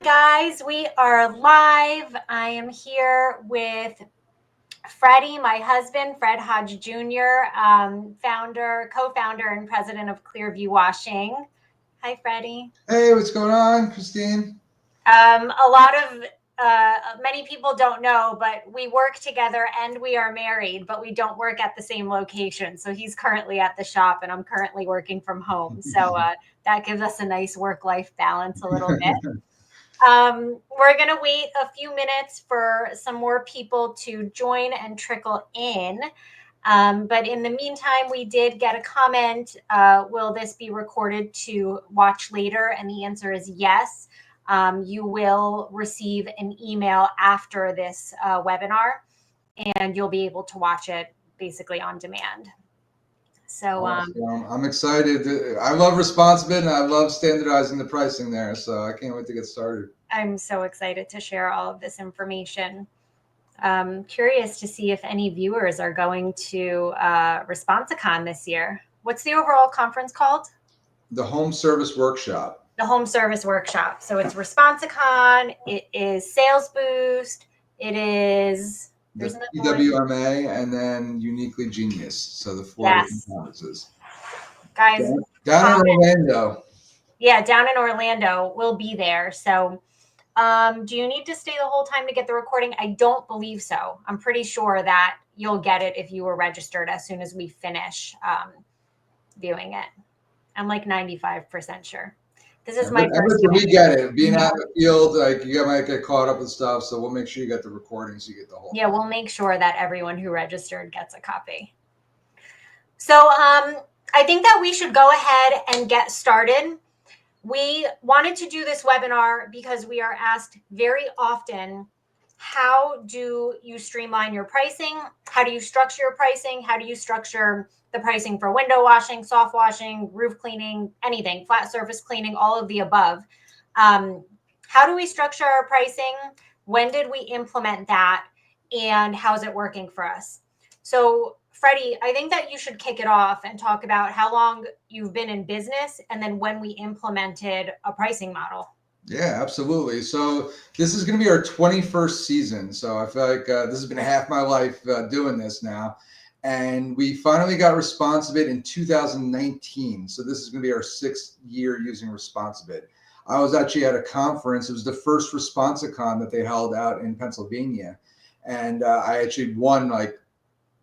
guys, we are live. I am here with Freddie, my husband, Fred Hodge Jr., co-founder and president of Clearview Washing. Hi, Freddie. Hey, what's going on, Christine? Many people don't know, but we work together and we are married, but we don't work at the same location. So he's currently at the shop and I'm currently working from home. So that gives us a nice work-life balance a little bit. We're going to wait a few minutes for some more people to join and trickle in. But in the meantime, we did get a comment. Will this be recorded to watch later? And the answer is yes. You will receive an email after this webinar, and you'll be able to watch it basically on demand. So I'm excited. I love ResponsiBid and I love standardizing the pricing there. So I can't wait to get started. I'm so excited to share all of this information. Curious to see if any viewers are going to ResponsiCon this year. What's the overall conference called? The Home Service Workshop. The Home Service Workshop. So it's ResponsiCon. It is Sales Boost. It is the PWMA and then Uniquely Genius. So the four different conferences. Guys, down in Orlando. Yeah, down in Orlando. We'll be there. So do you need to stay the whole time to get the recording? I don't believe so. I'm pretty sure that you'll get it if you were registered as soon as we finish viewing it. I'm like 95% sure. This is my first time. We get it. Being out in the field, like you might get caught up with stuff. So we'll make sure you get the recording so you get the whole thing. We'll make sure that everyone who registered gets a copy. So I think that we should go ahead and get started. We wanted to do this webinar because we are asked very often, how do you streamline your pricing? How do you structure your pricing? How do you structure the pricing for window washing, soft washing, roof cleaning, anything, flat surface cleaning, all of the above? How do we structure our pricing? When did we implement that? And how's it working for us? So Freddie, I think that you should kick it off and talk about how long you've been in business and then when we implemented a pricing model. Yeah, absolutely. So this is going to be our 21st season. So I feel like this has been half my life doing this now. And we finally got ResponsiBid in 2019. So this is going to be our 6th year using ResponsiBid. I was actually at a conference. It was the first ResponsiCon that they held out in Pennsylvania. And I actually won like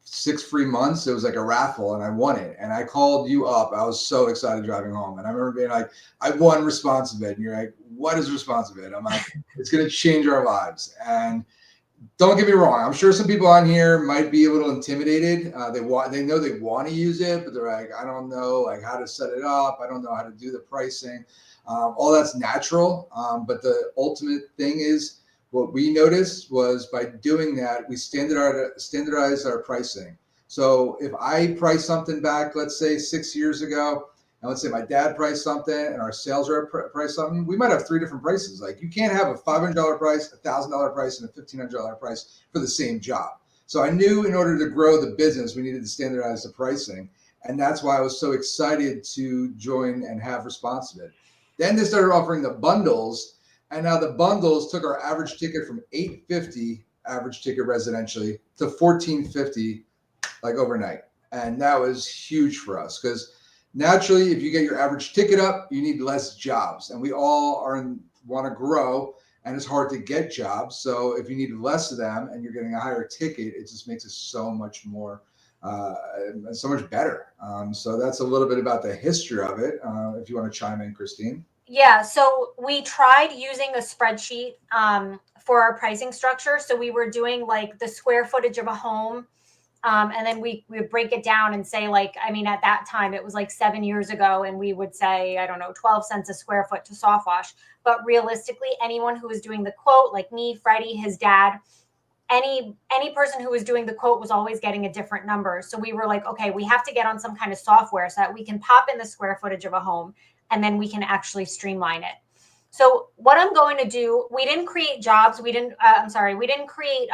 6 free months. It was like a raffle and I won it. And I called you up. I was so excited driving home. And I remember being like, I won ResponsiBid. And you're like, what is ResponsiBid? I'm like, it's going to change our lives. And don't get me wrong. I'm sure some people on here might be a little intimidated. They know they want to use it, but they're like, I don't know like how to set it up. I don't know how to do the pricing. All that's natural. But the ultimate thing is, what we noticed was by doing that, we standardized our pricing. So if I price something back, let's say 6 years ago, and let's say my dad priced something and our sales rep priced something, we might have 3 different prices. Like you can't have a $500 price, a $1,000 price, and a $1,500 price for the same job. So I knew in order to grow the business, we needed to standardize the pricing. And that's why I was so excited to join and have ResponsiBid. Then they started offering the bundles. And now the bundles took our average ticket from $850 average ticket residentially to $1,450 like overnight. And that was huge for us because naturally, if you get your average ticket up, you need less jobs. And we all want to grow and it's hard to get jobs. So if you need less of them and you're getting a higher ticket, it just makes it so much more, so much better. So that's a little bit about the history of it. If you want to chime in, Christine. Yeah, so we tried using a spreadsheet for our pricing structure. So we were doing like the square footage of a home. And then we would break it down and say like, I mean, at that time, it was like 7 years ago. And we would say, I don't know, 12 cents a square foot to soft wash. But realistically, anyone who was doing the quote, like me, Freddie, his dad, any person who was doing the quote was always getting a different number. So we were like, okay, we have to get on some kind of software so that we can pop in the square footage of a home and then we can actually streamline it. So what I'm going to do, we didn't create jobs. We didn't create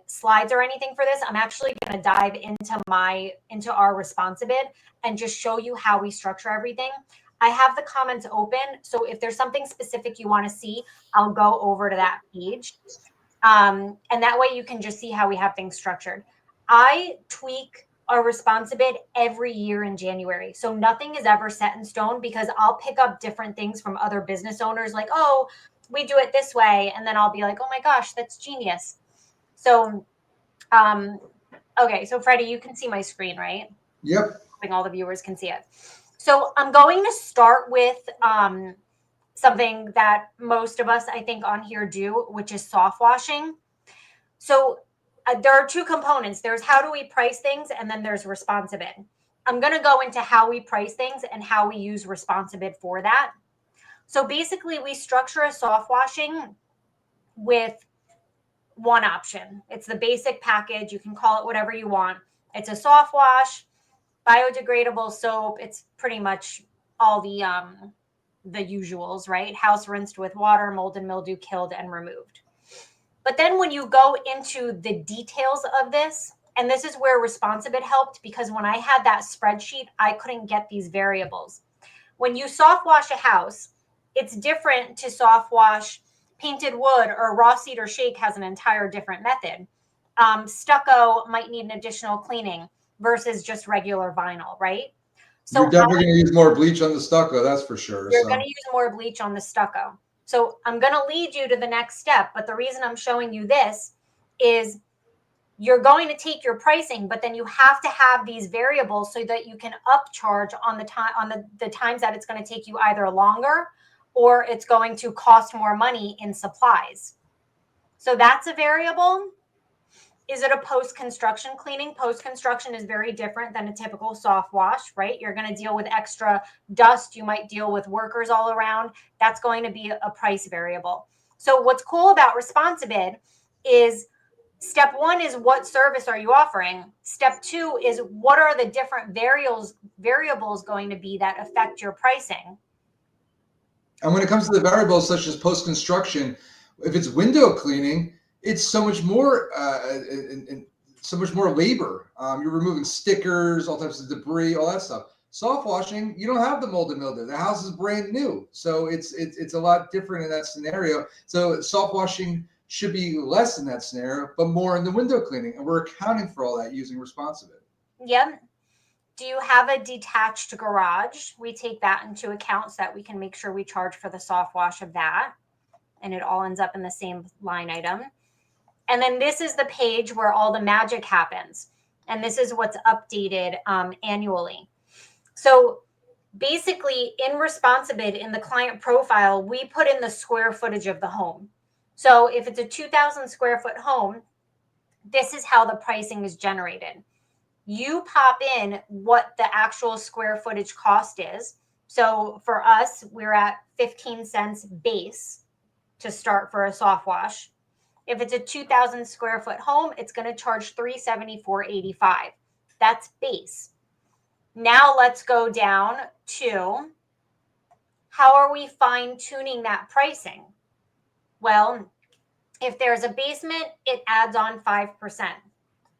slides or anything for this. I'm actually going to dive into our ResponsiBid and just show you how we structure everything. I have the comments open. So if there's something specific you want to see, I'll go over to that page. And that way you can just see how we have things structured. I tweak our ResponsiBid every year in January. So nothing is ever set in stone because I'll pick up different things from other business owners like, oh, we do it this way. And then I'll be like, oh my gosh, that's genius. So, okay. So Freddie, you can see my screen, right? Yep. Hoping all the viewers can see it. So I'm going to start with something that most of us, I think, on here do, which is soft washing. So there are two components. There's how do we price things, and then there's ResponsiBid. I'm going to go into how we price things and how we use ResponsiBid for that. So basically, we structure a soft washing with one option. It's the basic package. You can call it whatever you want. It's a soft wash, biodegradable soap. It's pretty much all the usuals, right? House rinsed with water, mold and mildew killed and removed. But then when you go into the details of this, and this is where ResponsiBid helped, because when I had that spreadsheet, I couldn't get these variables. When you soft wash a house, it's different to soft wash painted wood, or raw cedar shake has an entire different method. Stucco might need an additional cleaning versus just regular vinyl, right? So You're definitely going to use more bleach on the stucco, that's for sure. You're going to use more bleach on the stucco. So I'm going to lead you to the next step. But the reason I'm showing you this is you're going to take your pricing, but then you have to have these variables so that you can upcharge on the time, on the times that it's going to take you either longer or it's going to cost more money in supplies. So that's a variable. Is it a post-construction cleaning? Post-construction is very different than a typical soft wash, right? You're going to deal with extra dust. You might deal with workers all around. That's going to be a price variable. So what's cool about ResponsiBid is step one is what service are you offering? Step two is what are the different variables going to be that affect your pricing? And when it comes to the variables such as post-construction, if it's window cleaning, it's so much more so much more labor. You're removing stickers, all types of debris, all that stuff. Soft washing, you don't have the mold and mildew. The house is brand new, so it's a lot different in that scenario. So soft washing should be less in that scenario, but more in the window cleaning, and we're accounting for all that using ResponsiBid. Yep. Do you have a detached garage? We take that into account so that we can make sure we charge for the soft wash of that. And it all ends up in the same line item. And then this is the page where all the magic happens. And this is what's updated annually. So basically in ResponsiBid, in the client profile, we put in the square footage of the home. So if it's a 2,000 square foot home, this is how the pricing is generated. You pop in what the actual square footage cost is. So for us, we're at 15 cents base to start for a soft wash. If it's a 2,000 square foot home, it's going to charge $374.85. That's base. Now let's go down to how are we fine tuning that pricing? Well, if there's a basement, it adds on 5%.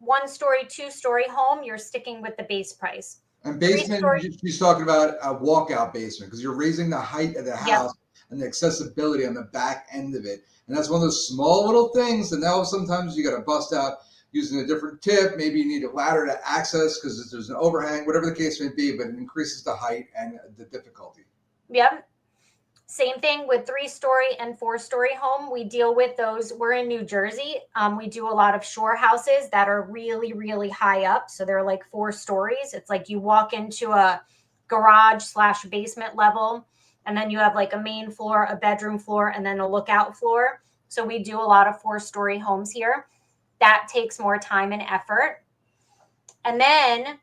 1-story, 2-story home, you're sticking with the base price. And basement, she's talking about a walkout basement because you're raising the height of the house and the accessibility on the back end of it. And that's one of those small little things. And now sometimes you got to bust out using a different tip. Maybe you need a ladder to access because there's an overhang, whatever the case may be, but it increases the height and the difficulty. Yep. Same thing with 3-story and 4-story home. We deal with those. We're in New Jersey. We do a lot of shore houses that are really, really high up. So they're like 4 stories. It's like you walk into a garage/basement level, and then you have like a main floor, a bedroom floor, and then a lookout floor. So we do a lot of 4-story homes here. That takes more time and effort. And then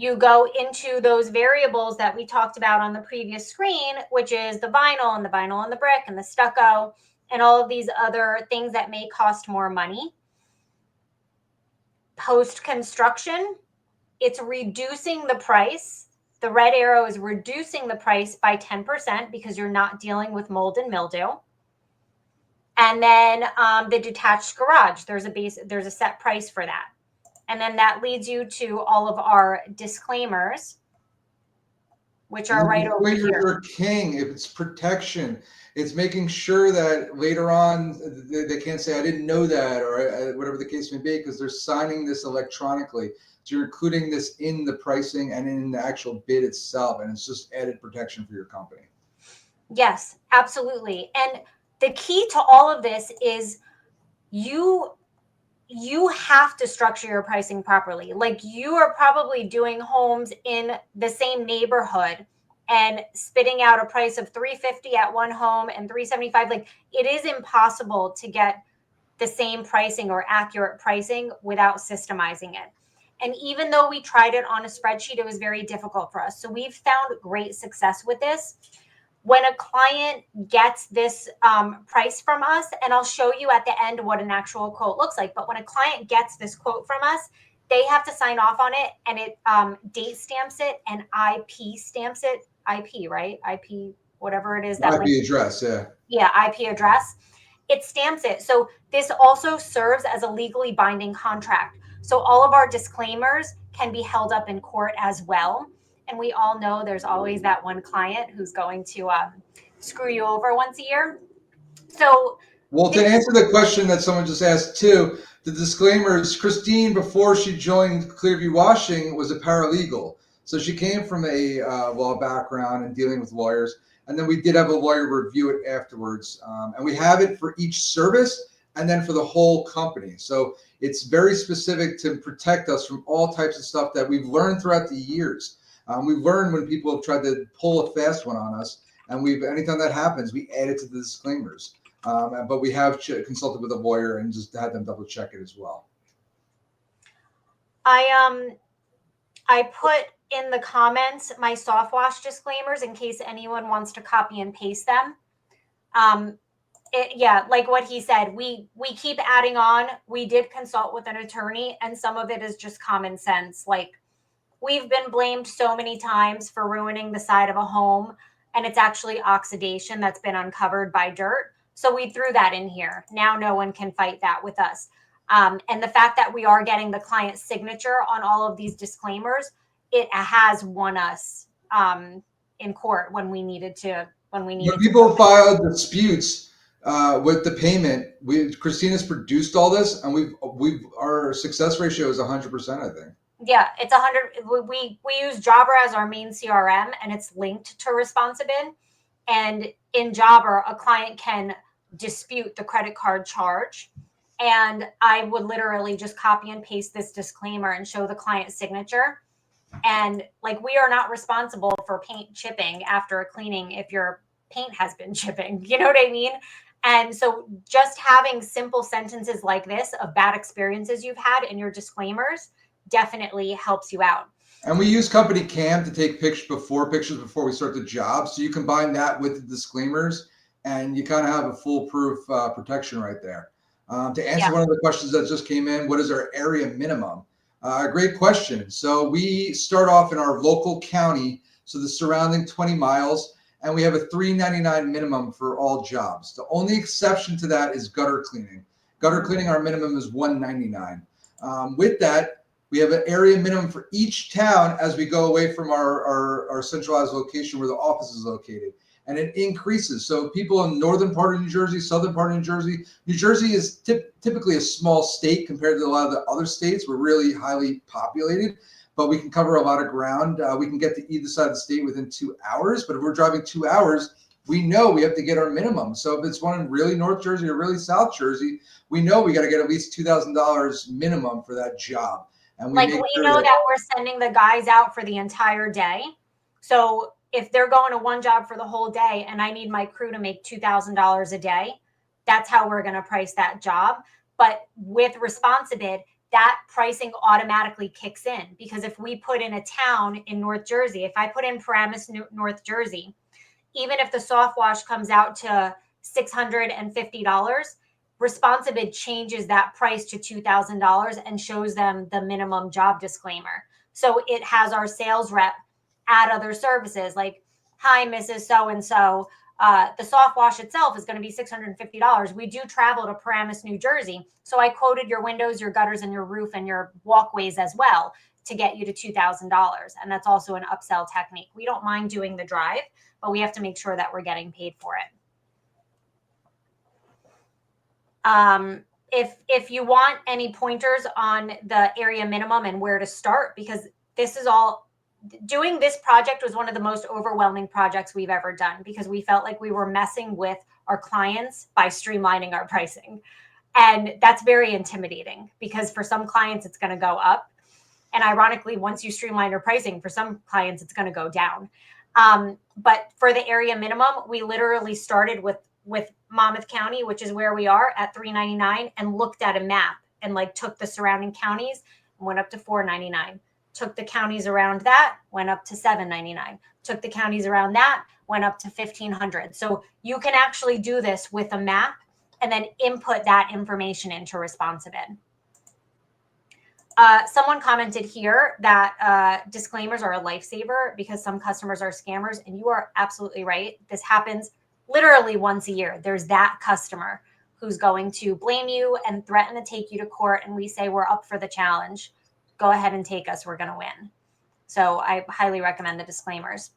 you go into those variables that we talked about on the previous screen, which is the vinyl and the brick and the stucco and all of these other things that may cost more money. Post-construction, it's reducing the price. The red arrow is reducing the price by 10% because you're not dealing with mold and mildew. And then the detached garage, there's a set price for that. And then that leads you to all of our disclaimers. which And are the right over disclaimers here. are king. If it's protection, it's making sure that later on they can't say, I didn't know that, or whatever the case may be, because they're signing this electronically. So you're including this in the pricing and in the actual bid itself. And it's just added protection for your company. Yes, absolutely. And the key to all of this is you have to structure your pricing properly. Like, you are probably doing homes in the same neighborhood and spitting out a price of 350 at one home and 375. Like, it is impossible to get the same pricing or accurate pricing without systemizing it. And even though we tried it on a spreadsheet, it was very difficult for us. So we've found great success with this. When a client gets this price from us, and I'll show you at the end what an actual quote looks like, but when a client gets this quote from us, they have to sign off on it, and it date stamps it and IP stamps it. IP, right? IP, whatever it is. That IP address, yeah. Yeah, IP address. It stamps it. So this also serves as a legally binding contract. So all of our disclaimers can be held up in court as well. And we all know there's always that one client who's going to screw you over once a year. So, well, to answer the question that someone just asked too, the disclaimers, Christine, before she joined Clearview Washing, was a paralegal. So she came from a law background and dealing with lawyers. And then we did have a lawyer review it afterwards. And we have it for each service and then for the whole company. So it's very specific to protect us from all types of stuff that we've learned throughout the years. We've learned when people have tried to pull a fast one on us. And anytime that happens, we add it to the disclaimers. But we have consulted with a lawyer and just had them double check it as well. I put in the comments my soft wash disclaimers in case anyone wants to copy and paste them. Like what he said, we keep adding on. We did consult with an attorney, and some of it is just common sense. Like, we've been blamed so many times for ruining the side of a home, and it's actually oxidation that's been uncovered by dirt. So we threw that in here. Now no one can fight that with us. And the fact that we are getting the client's signature on all of these disclaimers, it has won us in court when we needed to. When people filed disputes with the payment, Christina's produced all this, and our success ratio is 100%, I think. Yeah, it's 100. We use Jobber as our main CRM, and it's linked to ResponsiBid. And in Jobber, a client can dispute the credit card charge. And I would literally just copy and paste this disclaimer and show the client's signature. And like, we are not responsible for paint chipping after a cleaning if your paint has been chipping. You know what I mean? And so just having simple sentences like this of bad experiences you've had in your disclaimers definitely helps you out. And we use company cam to take pictures before we start the job. So you combine that with the disclaimers and you kind of have a foolproof protection right there. To answer one of the questions that just came in, what is our area minimum? Great question. So we start off in our local county, so the surrounding 20 miles, and we have a $3.99 minimum for all jobs. The only exception to that is gutter cleaning. Gutter cleaning, our minimum is $1.99. With that, we have an area minimum for each town as we go away from our centralized location where the office is located. And it increases. So people in northern part of New Jersey, southern part of New Jersey is typically a small state compared to a lot of the other states. We're really highly populated, but we can cover a lot of ground. We can get to either side of the state within 2 hours. But if we're driving 2 hours, we know we have to get our minimum. So if it's one in really North Jersey or really South Jersey, we know we got to get at least $2,000 minimum for that job. And we know that we're sending the guys out for the entire day. So if they're going to one job for the whole day and I need my crew to make $2,000 a day, that's how we're going to price that job. But with ResponsiBid, that pricing automatically kicks in, because if we put in a town in North Jersey, if I put in Paramus, North Jersey, even if the soft wash comes out to $650, ResponsiBid changes that price to $2,000 and shows them the minimum job disclaimer. So it has our sales rep add other services like, hi, Mrs. So-and-so, the soft wash itself is going to be $650. We do travel to Paramus, New Jersey. So I quoted your windows, your gutters, and your roof and your walkways as well to get you to $2,000. And that's also an upsell technique. We don't mind doing the drive, but we have to make sure that we're getting paid for it. If you want any pointers on the area minimum and where to start, because this is all, doing this project was one of the most overwhelming projects we've ever done, because we felt like we were messing with our clients by streamlining our pricing. And that's very intimidating, because for some clients, it's going to go up. And ironically, once you streamline your pricing, for some clients, it's going to go down. But for the area minimum, we literally started with Monmouth County, which is where we are, at $3.99, and looked at a map and like took the surrounding counties and went up to $4.99. Took the counties around that, went up to $7.99. Took the counties around that, went up to $1,500. So you can actually do this with a map and then input that information into ResponsiBid. Someone commented here that disclaimers are a lifesaver because some customers are scammers, and you are absolutely right. This happens literally once a year. There's that customer who's going to blame you and threaten to take you to court, and we say, we're up for the challenge. Go ahead and take us. We're going to win. So I highly recommend the disclaimers.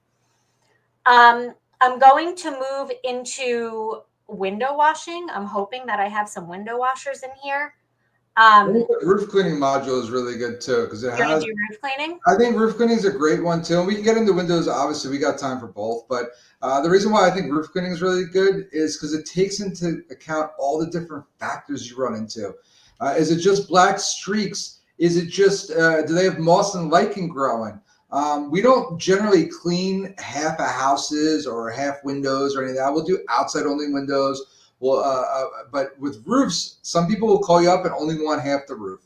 I'm going to move into window washing. I'm hoping that I have some window washers in here. Roof cleaning module is really good too, because it has. Do roof cleaning? I think roof cleaning is a great one too. And we can get into windows. Obviously, we got time for both. But the reason why I think roof cleaning is really good is because it takes into account all the different factors you run into. Is it just black streaks? Is it just, do they have moss and lichen growing? We don't generally clean half a houses or half windows or any of that. We'll do outside only windows. Well, but with roofs, some people will call you up and only want half the roof,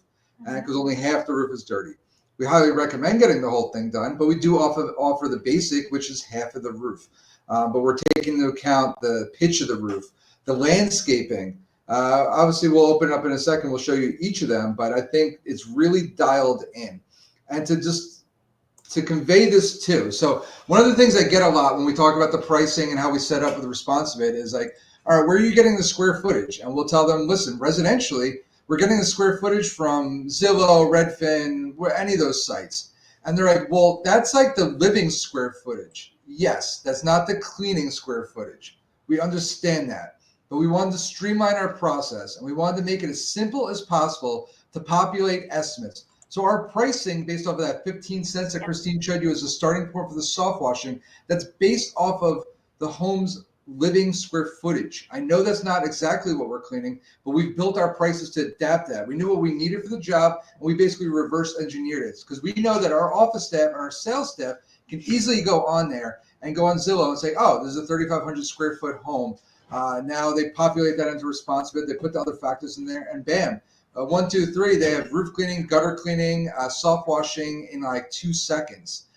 because only half the roof is dirty. We highly recommend getting the whole thing done, but we do offer the basic, which is half of the roof. But we're taking into account the pitch of the roof, the landscaping. Obviously, we'll open up in a second. We'll show you each of them, but I think it's really dialed in. And to convey this too. So one of the things I get a lot when we talk about the pricing and how we set up with the ResponsiBid is like, all right, where are you getting the square footage? And we'll tell them, listen, residentially, we're getting the square footage from Zillow, Redfin, any of those sites. And they're like, well, that's like the living square footage. Yes, that's not the cleaning square footage. We understand that. But we wanted to streamline our process, and we wanted to make it as simple as possible to populate estimates. So our pricing, based off of that 15 cents that Christine showed you as a starting point for the soft washing, that's based off of the home's living square footage. I know that's not exactly what we're cleaning, but we've built our prices to adapt that. We knew what we needed for the job, and we basically reverse engineered it, because we know that our office staff and our sales staff can easily go on there and go on Zillow and say, oh, this is a 3,500 square foot home. Now they populate that into ResponsiBid. They put the other factors in there, and bam, 1, 2, 3. They have roof cleaning, gutter cleaning, soft washing in like 2 seconds.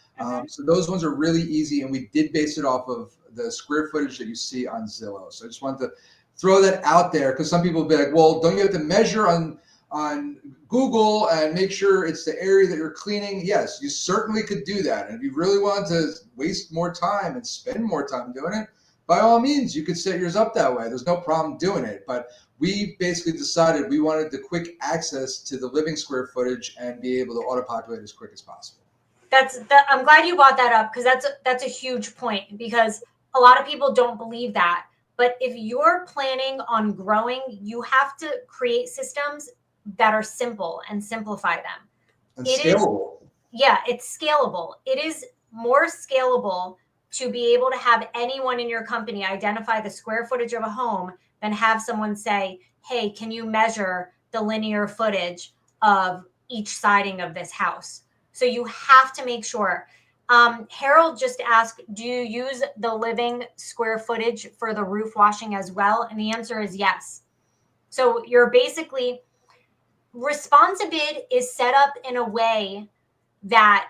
So those ones are really easy, and we did base it off of the square footage that you see on Zillow. So I just wanted to throw that out there, because some people will be like, well, don't you have to measure on Google and make sure it's the area that you're cleaning? Yes, you certainly could do that. And if you really want to waste more time and spend more time doing it, by all means, you could set yours up that way. There's no problem doing it. But we basically decided we wanted the quick access to the living square footage and be able to auto-populate as quick as possible. I'm glad you brought that up, because that's a huge point, because a lot of people don't believe that. But if you're planning on growing, you have to create systems that are simple and simplify them. And scalable. It's scalable. It is more scalable to be able to have anyone in your company identify the square footage of a home than have someone say, hey, can you measure the linear footage of each siding of this house? So you have to make sure. Harold just asked, do you use the living square footage for the roof washing as well? And the answer is yes. So you're basically, ResponsiBid is set up in a way that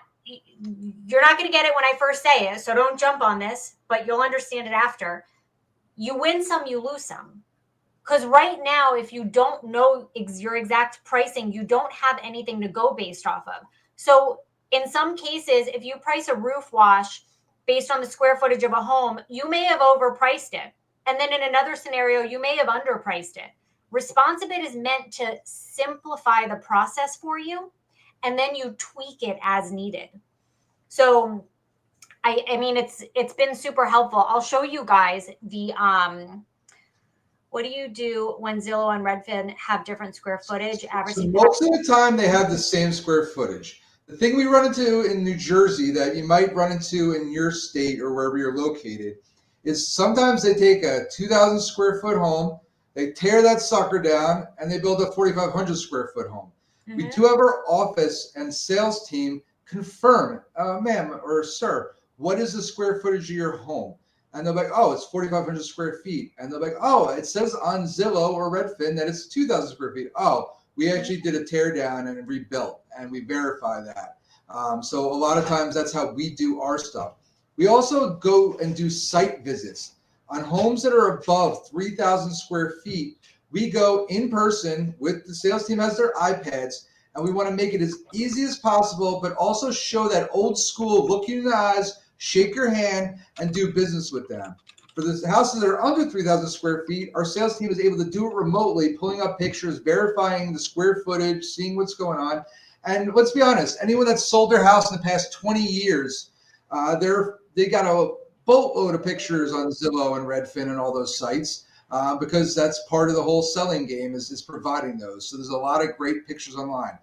you're not going to get it when I first say it, so don't jump on this, but you'll understand it after. You win some, you lose some. Because right now, if you don't know your exact pricing, you don't have anything to go based off of. So in some cases, if you price a roof wash based on the square footage of a home, you may have overpriced it. And then in another scenario, you may have underpriced it. ResponsiBid is meant to simplify the process for you and then you tweak it as needed. So I mean, it's been super helpful. I'll show you guys the what do you do when Zillow and Redfin have different square footage? So most of the time they have the same square footage. The thing we run into in New Jersey that you might run into in your state or wherever you're located is sometimes they take a 2,000 square foot home, they tear that sucker down, and they build a 4,500 square foot home. Mm-hmm. We do have our office and sales team confirm, ma'am or sir, what is the square footage of your home? And they're like, oh, it's 4,500 square feet. And they're like, oh, it says on Zillow or Redfin that it's 2,000 square feet. Oh, we actually did a tear down and rebuilt, and we verify that. So a lot of times that's how we do our stuff. We also go and do site visits on homes that are above 3,000 square feet. We go in person with the sales team has their iPads, and we want to make it as easy as possible, but also show that old school look you in the eyes, shake your hand, and do business with them. For the houses that are under 3,000 square feet, our sales team is able to do it remotely, pulling up pictures, verifying the square footage, seeing what's going on. And let's be honest, anyone that's sold their house in the past 20 years, they got a boatload of pictures on Zillow and Redfin and all those sites because that's part of the whole selling game is providing those. So there's a lot of great pictures online.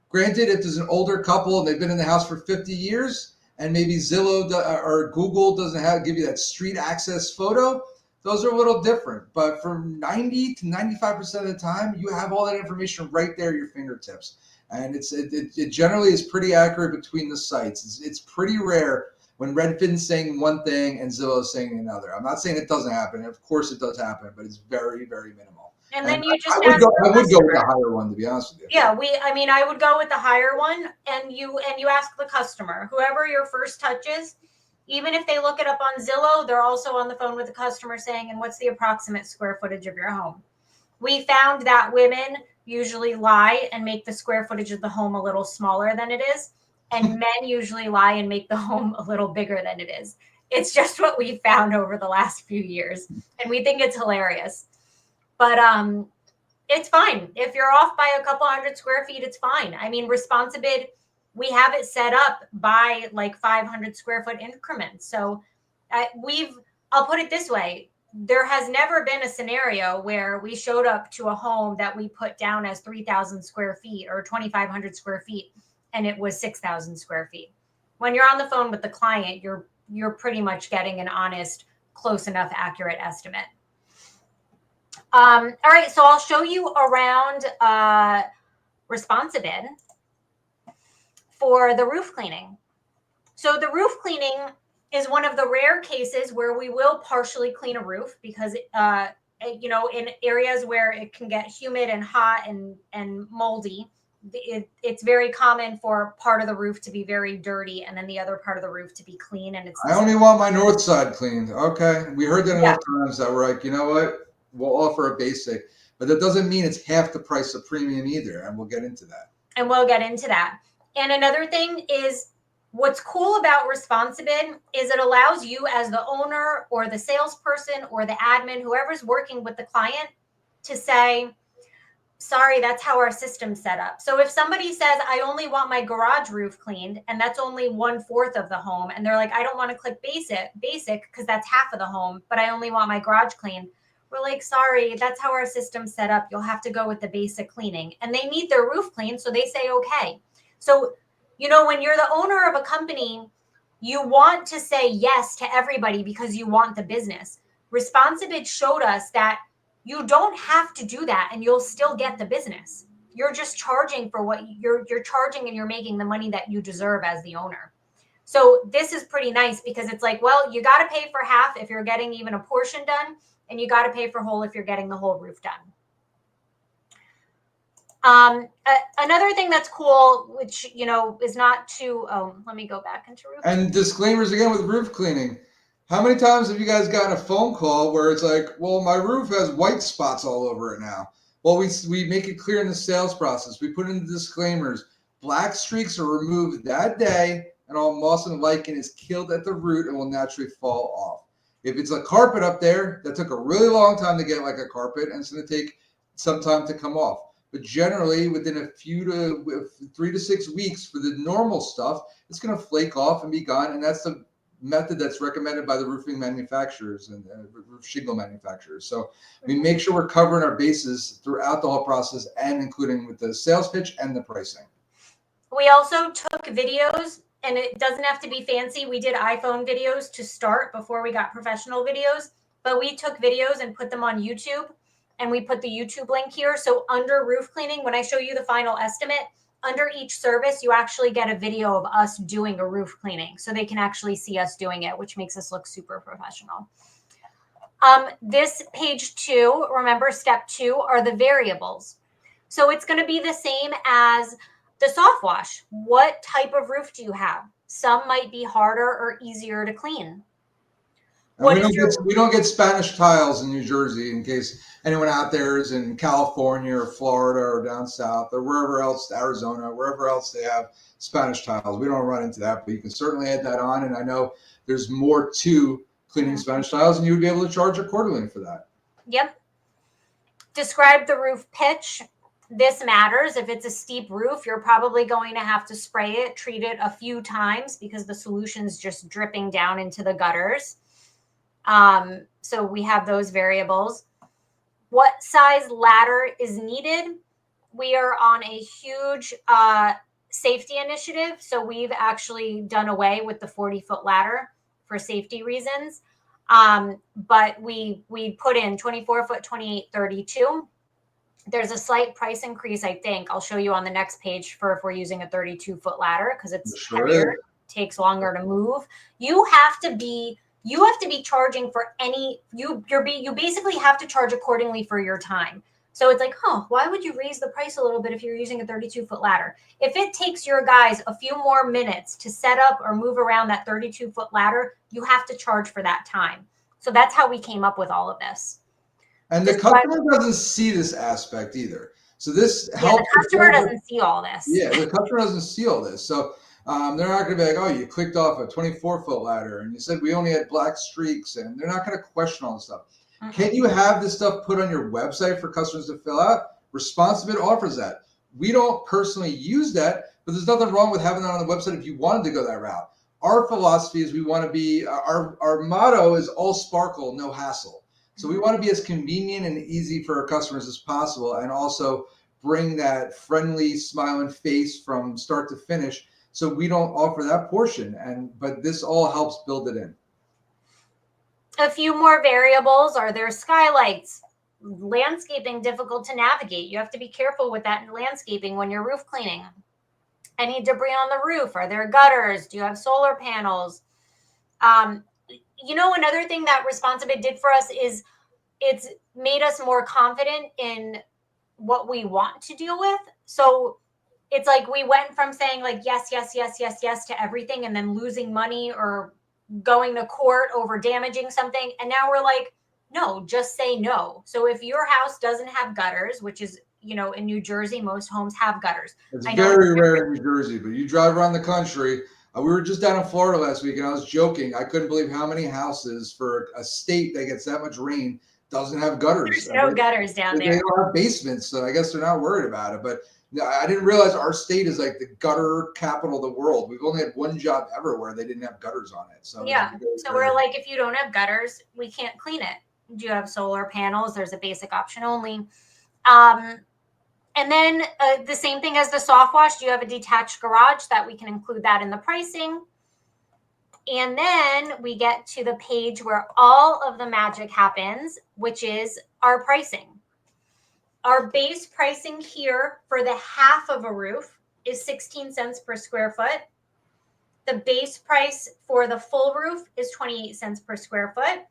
Granted, if there's an older couple and they've been in the house for 50 years, and maybe Zillow or Google doesn't give you that street access photo, those are a little different. But for 90 to 95% of the time, you have all that information right there at your fingertips. And it generally is pretty accurate between the sites. It's pretty rare when Redfin's saying one thing and Zillow is saying another. I'm not saying it doesn't happen. Of course it does happen, but it's very, very minimal. And then you just I would go with the higher one, to be honest with you. Yeah, I would go with the higher one, and you ask the customer, whoever your first touch is, even if they look it up on Zillow, they're also on the phone with the customer saying, and what's the approximate square footage of your home? We found that women usually lie and make the square footage of the home a little smaller than it is, and men usually lie and make the home a little bigger than it is. It's just what we found over the last few years, and we think it's hilarious. But it's fine. If you're off by a couple hundred square feet, it's fine. I mean, ResponsiBid, we have it set up by like 500 square foot increments. So I'll put it this way. There has never been a scenario where we showed up to a home that we put down as 3,000 square feet or 2,500 square feet, and it was 6,000 square feet. When you're on the phone with the client, you're pretty much getting an honest, close enough, accurate estimate. All right, so I'll show you around ResponsiBid for the roof cleaning. So the roof cleaning is one of the rare cases where we will partially clean a roof because, in areas where it can get humid and hot and moldy, it's very common for part of the roof to be very dirty and then the other part of the roof to be clean. And I only want my north side cleaned. Okay, we heard that enough times that we're like, you know what? We'll offer a basic, but that doesn't mean it's half the price of premium either. And we'll get into that. And another thing is what's cool about ResponsiBid is it allows you as the owner or the salesperson or the admin, whoever's working with the client, to say, sorry, that's how our system's set up. So if somebody says, I only want my garage roof cleaned, and that's only 1/4 of the home, and they're like, I don't want to click basic because that's half of the home, but I only want my garage cleaned. We're like, sorry, that's how our system's set up. You'll have to go with the basic cleaning. And they need their roof cleaned, so they say, okay. So, when you're the owner of a company, you want to say yes to everybody because you want the business. ResponsiBid showed us that you don't have to do that and you'll still get the business. You're just charging for what you're charging, and you're making the money that you deserve as the owner. So this is pretty nice because it's like, well, you got to pay for half if you're getting even a portion done, and you got to pay for whole if you're getting the whole roof done. Another thing that's cool, which, is not too, let me go back into roof. And disclaimers again with roof cleaning. How many times have you guys gotten a phone call where it's like, well, my roof has white spots all over it now? Well, we make it clear in the sales process. We put in the disclaimers. Black streaks are removed that day, and all moss and lichen is killed at the root and will naturally fall off. If it's a carpet up there, that took a really long time to get like a carpet, and it's going to take some time to come off. but generally within a 3 to 6 weeks for the normal stuff, it's going to flake off and be gone. And that's the method that's recommended by the roofing manufacturers and roof shingle manufacturers. So we make sure we're covering our bases throughout the whole process, and including with the sales pitch and the pricing. We also took videos, and it doesn't have to be fancy. We did iPhone videos to start before we got professional videos, but we took videos and put them on YouTube, and we put the YouTube link here. So under roof cleaning, when I show you the final estimate, under each service, you actually get a video of us doing a roof cleaning, so they can actually see us doing it, which makes us look super professional. This page 2, remember step 2 are the variables. So it's going to be the same as the soft wash. What type of roof do you have? Some might be harder or easier to clean. We don't get Spanish tiles in New Jersey, in case anyone out there is in California or Florida or down south or wherever else, Arizona, wherever else they have Spanish tiles. We don't run into that, but you can certainly add that on. And I know there's more to cleaning Spanish tiles, and you would be able to charge accordingly for that. Yep. Describe the roof pitch. This matters. If it's a steep roof, you're probably going to have to spray it, treat it a few times because the solution's just dripping down into the gutters. So we have those variables. What size ladder is needed? We are on a huge safety initiative. So we've actually done away with the 40-foot ladder for safety reasons. But we put in 24-foot, 28, 32. There's a slight price increase, I think. I'll show you on the next page for if we're using a 32-foot ladder because it's heavier, takes longer to move. You have to be charging for any, you basically have to charge accordingly for your time. So it's like, why would you raise the price a little bit if you're using a 32-foot ladder? If it takes your guys a few more minutes to set up or move around that 32-foot ladder, you have to charge for that time. So that's how we came up with all of this. And the customer doesn't see this aspect either. So this helps. The customer doesn't see all this. Yeah, the customer doesn't see all this. So they're not going to be like, oh, you clicked off a 24-foot ladder and you said we only had black streaks, and they're not going to question all this stuff. Mm-hmm. Can you have this stuff put on your website for customers to fill out? ResponsiBid offers that. We don't personally use that, but there's nothing wrong with having that on the website if you wanted to go that route. Our philosophy is we want to be, our motto is all sparkle, no hassle. So we want to be as convenient and easy for our customers as possible, and also bring that friendly smiling face from start to finish. So we don't offer that portion, but this all helps build it in. A few more variables are there skylights, landscaping difficult to navigate. You have to be careful with that in landscaping when you're roof cleaning. Any debris on the roof? Are there gutters? Do you have solar panels? Another thing that ResponsiBid did for us is it's made us more confident in what we want to deal with. So it's like we went from saying like yes, yes, yes, yes, yes to everything, and then losing money or going to court over damaging something. And now we're like, no, just say no. So if your house doesn't have gutters, which is, in New Jersey, most homes have gutters. It's very rare in New Jersey, but you drive around the country. We were just down in Florida last week, and I was joking. I couldn't believe how many houses for a state that gets that much rain doesn't have gutters. There's no gutters down there. They don't have basements, so I guess they're not worried about it. But I didn't realize our state is like the gutter capital of the world. We've only had one job ever where they didn't have gutters on it. So yeah, so we're like, if you don't have gutters, we can't clean it. Do you have solar panels? There's a basic option only. And then the same thing as the soft wash. Do you have a detached garage? That we can include that in the pricing. And then we get to the page where all of the magic happens, which is our pricing. Our base pricing here for the half of a roof is 16 cents per square foot. The base price for the full roof is 28 cents per square foot.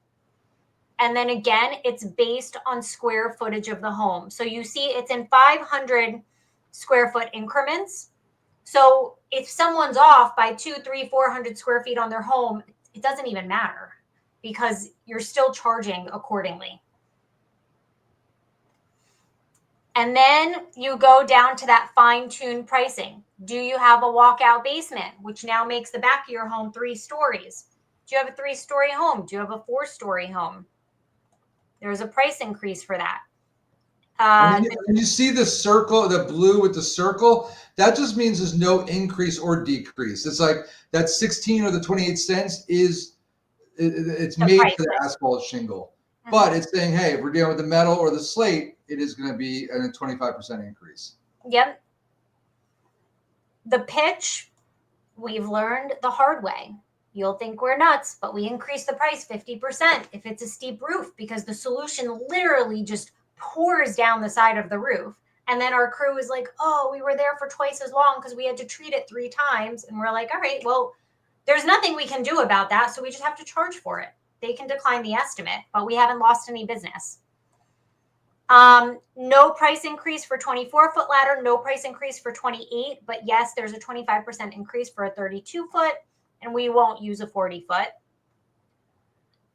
And then again, it's based on square footage of the home. So you see it's in 500 square foot increments. So if someone's off by 200, 300, 400 square feet on their home, it doesn't even matter because you're still charging accordingly. And then you go down to that fine-tuned pricing. Do you have a walkout basement, which now makes the back of your home 3 stories? Do you have a 3-story home? Do you have a 4-story home? There's a price increase for that. When you see the circle, the blue with the circle, that just means there's no increase or decrease. It's like that 16 or the 28 cents it's The made price for the list. asphalt shingle. But it's saying, hey, if we're dealing with the metal or the slate, it is going to be a 25% increase. Yep. The pitch, we've learned the hard way. You'll think we're nuts, but we increase the price 50% if it's a steep roof because the solution literally just pours down the side of the roof. And then our crew is like, oh, we were there for twice as long because we had to treat it 3 times. And we're like, all right, well, there's nothing we can do about that. So we just have to charge for it. They can decline the estimate, but we haven't lost any business. No price increase for 24-foot ladder, no price increase for 28, but yes, there's a 25% increase for a 32-foot, and we won't use a 40-foot.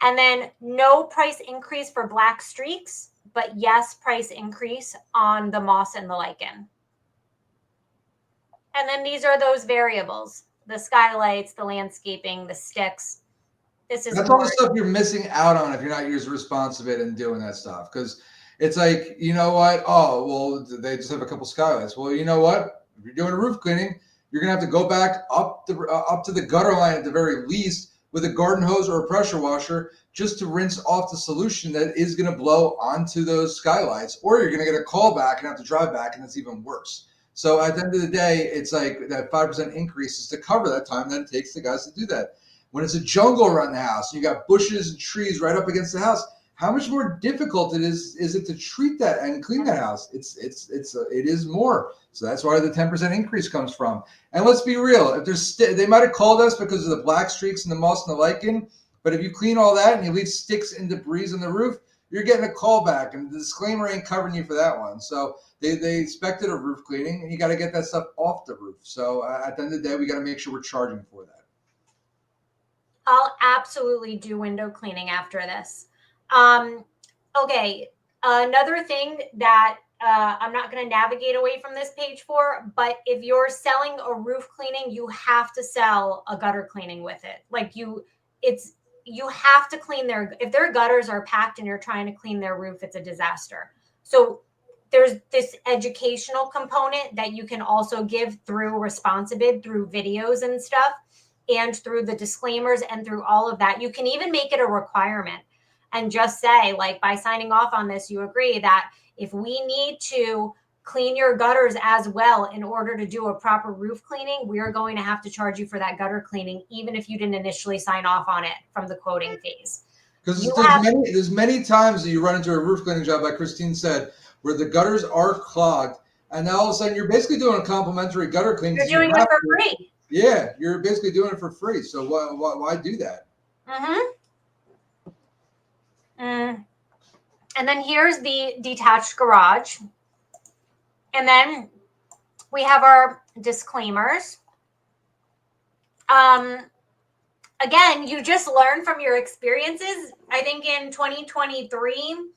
And then no price increase for black streaks, but yes, price increase on the moss and the lichen. And then these are those variables, the skylights, the landscaping, the sticks. That's all the stuff you're missing out on if you're not using ResponsiBid and doing that stuff. Because it's like, you know what? Oh, well, they just have a couple skylights. Well, you know what? If you're doing a roof cleaning, you're gonna have to go back up to the gutter line at the very least with a garden hose or a pressure washer just to rinse off the solution that is gonna blow onto those skylights, or you're gonna get a call back and have to drive back, and it's even worse. So at the end of the day, it's like that 5% increase is to cover that time that it takes the guys to do that. When it's a jungle around the house, you got bushes and trees right up against the house. How much more difficult is it to treat that and clean that house? It is more. So that's why the 10% increase comes from. And let's be real. If there's they might have called us because of the black streaks and the moss and the lichen, but if you clean all that and you leave sticks and debris on the roof, you're getting a call back, and the disclaimer ain't covering you for that one. So they expected a roof cleaning, and you got to get that stuff off the roof. So at the end of the day, we got to make sure we're charging for that. I'll absolutely do window cleaning after this. Okay, another thing that I'm not going to navigate away from this page for, but if you're selling a roof cleaning, you have to sell a gutter cleaning with it. Like you have to clean if their gutters are packed and you're trying to clean their roof, it's a disaster. So there's this educational component that you can also give through ResponsiBid, through videos and stuff, and through the disclaimers and through all of that. You can even make it a requirement and just say, like, by signing off on this, you agree that if we need to clean your gutters as well in order to do a proper roof cleaning, we are going to have to charge you for that gutter cleaning, even if you didn't initially sign off on it from the quoting phase. Because there's many times that you run into a roof cleaning job, like Christine said, where the gutters are clogged, and now all of a sudden you're basically doing a complimentary gutter clean. You're doing it for free. Yeah, you're basically doing it for free. So why do that? And then here's the detached garage. And then we have our disclaimers. Again, you just learn from your experiences. I think in 2023,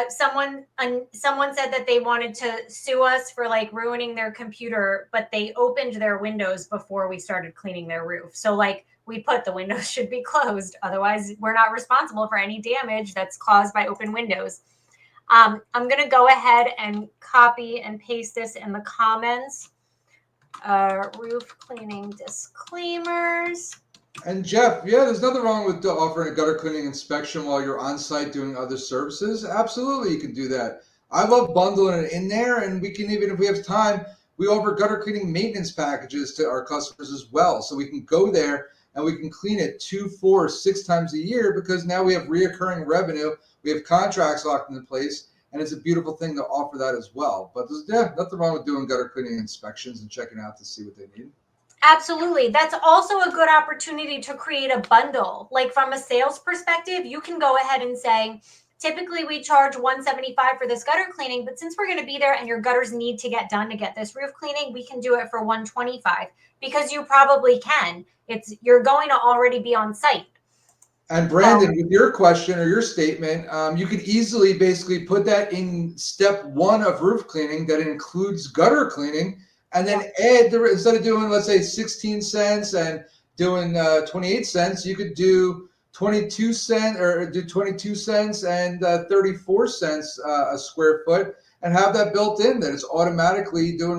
someone said that they wanted to sue us for like ruining their computer, but they opened their windows before we started cleaning their roof. So like we put the windows should be closed. Otherwise, we're not responsible for any damage that's caused by open windows. I'm going to go ahead and copy and paste this in the comments. Roof cleaning disclaimers. And Jeff, yeah, there's nothing wrong with offering a gutter cleaning inspection while you're on site doing other services. Absolutely, you can do that. I love bundling it in there, and we can, even if we have time, we offer gutter cleaning maintenance packages to our customers as well. So we can go there and we can clean it 2, 4, 6 times a year, because now we have reoccurring revenue. We have contracts locked into place, and it's a beautiful thing to offer that as well. But there's nothing wrong with doing gutter cleaning inspections and checking out to see what they need. Absolutely. That's also a good opportunity to create a bundle. Like from a sales perspective, you can go ahead and say, typically we charge $175 for this gutter cleaning, but since we're going to be there and your gutters need to get done to get this roof cleaning, we can do it for $125, because you probably can. You're going to already be on site. And Brandon, with your question or your statement, you could easily basically put that in step 1 of roof cleaning that includes gutter cleaning, and then add instead of doing, let's say, 16 cents and doing 28 cents, you could do 22 cents or do 22 cents and 34 cents a square foot, and have that built in that it's automatically doing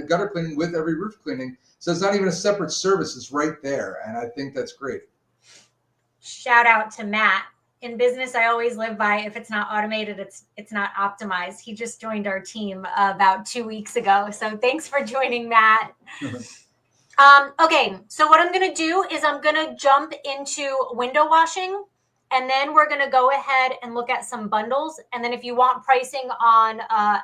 gutter cleaning with every roof cleaning. So it's not even a separate service; it's right there, and I think that's great. Shout out to Matt. In business, I always live by, if it's not automated, it's not optimized. He just joined our team about 2 weeks ago. So thanks for joining, Matt. Okay, so what I'm going to do is I'm going to jump into window washing, and then we're going to go ahead and look at some bundles. And then if you want pricing on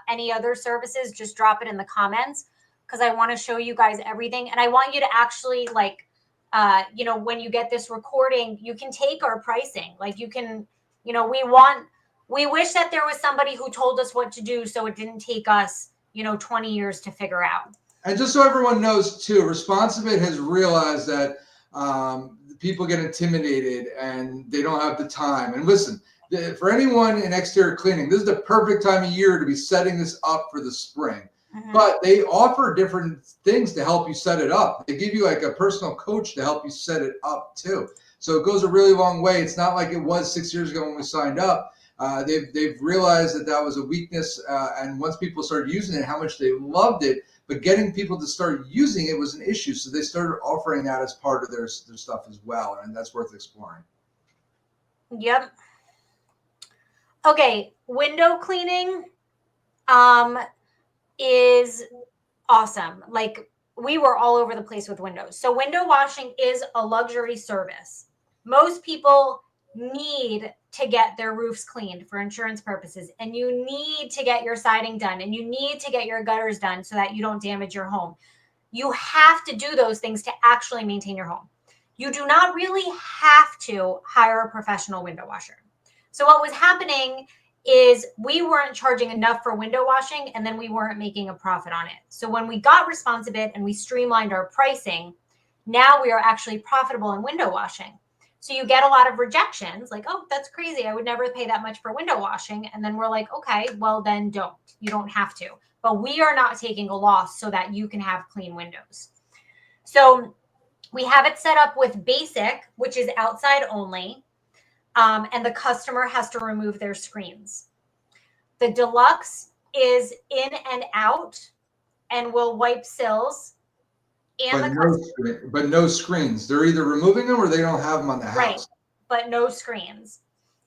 any other services, just drop it in the comments, because I want to show you guys everything. And I want you to actually when you get this recording, you can take our pricing. Like you can, we wish that there was somebody who told us what to do, so it didn't take us, 20 years to figure out. And just so everyone knows too, ResponsiBid has realized that people get intimidated and they don't have the time. And listen, for anyone in exterior cleaning, this is the perfect time of year to be setting this up for the spring. But they offer different things to help you set it up. They give you like a personal coach to help you set it up too. So it goes a really long way. It's not like it was 6 years ago when we signed up. They've realized that was a weakness. And once people started using it, how much they loved it. But getting people to start using it was an issue. So they started offering that as part of their stuff as well. And that's worth exploring. Yep. Okay. Window cleaning is awesome. Like we were all over the place with windows. So window washing is a luxury service. Most people need to get their roofs cleaned for insurance purposes, and you need to get your siding done, and you need to get your gutters done so that you don't damage your home. You have to do those things to actually maintain your home. You do not really have to hire a professional window washer. So what was happening is we weren't charging enough for window washing, and then we weren't making a profit on it. So when we got ResponsiBid and we streamlined our pricing, now we are actually profitable in window washing. So you get a lot of rejections, like, oh, that's crazy. I would never pay that much for window washing. And then we're like, okay, well then don't. You don't have to. But we are not taking a loss so that you can have clean windows. So we have it set up with basic, which is outside only. And the customer has to remove their screens. The deluxe is in and out and will wipe sills. And but no screens. They're either removing them or they don't have them on the house. Right, but no screens.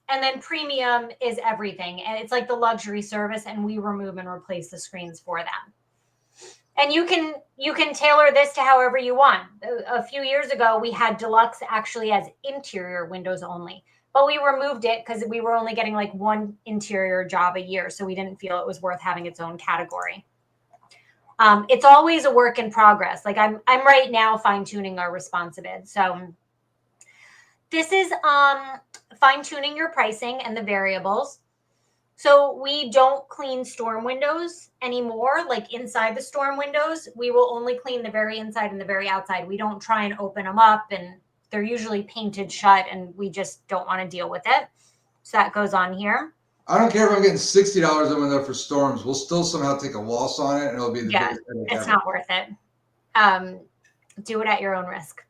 And then premium is everything. And it's like the luxury service, and we remove and replace the screens for them. And you can tailor this to however you want. A few years ago, we had deluxe actually as interior windows only. But we removed it because we were only getting like one interior job a year. So we didn't feel it was worth having its own category. It's always a work in progress. Like I'm right now fine tuning our ResponsiBid. So this is fine tuning your pricing and the variables. So we don't clean storm windows anymore. Like inside the storm windows, we will only clean the very inside and the very outside. We don't try and open them up, and they're usually painted shut, and we just don't want to deal with it. So that goes on here. I don't care if I'm getting $60 a window for storms. We'll still somehow take a loss on it, and it'll be the biggest headache it's ever. not worth it. Do it at your own risk.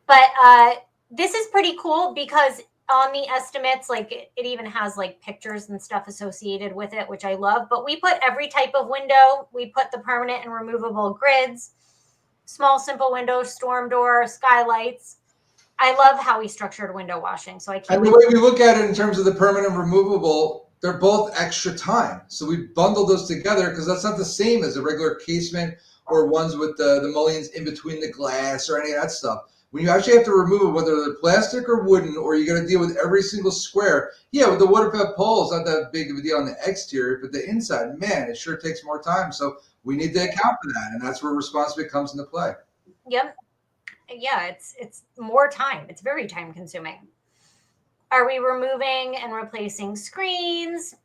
But this is pretty cool because on the estimates, like it even has like pictures and stuff associated with it, which I love. But we put every type of window. We put the permanent and removable grids, small, simple windows, storm door, skylights. I love how we structured window washing. So I can't. And the way we look at it in terms of the permanent removable, they're both extra time. So we bundled those together because that's not the same as a regular casement or ones with the mullions in between the glass or any of that stuff. When you actually have to remove it, whether they're plastic or wooden, or you're going to deal with every single square. Yeah, with the waterfed pole, it's not that big of a deal on the exterior, but the inside, man, it sure takes more time. So we need to account for that, and that's where ResponsiBid comes into play. Yep. Yeah, it's more time. It's very time consuming. Are we removing and replacing screens?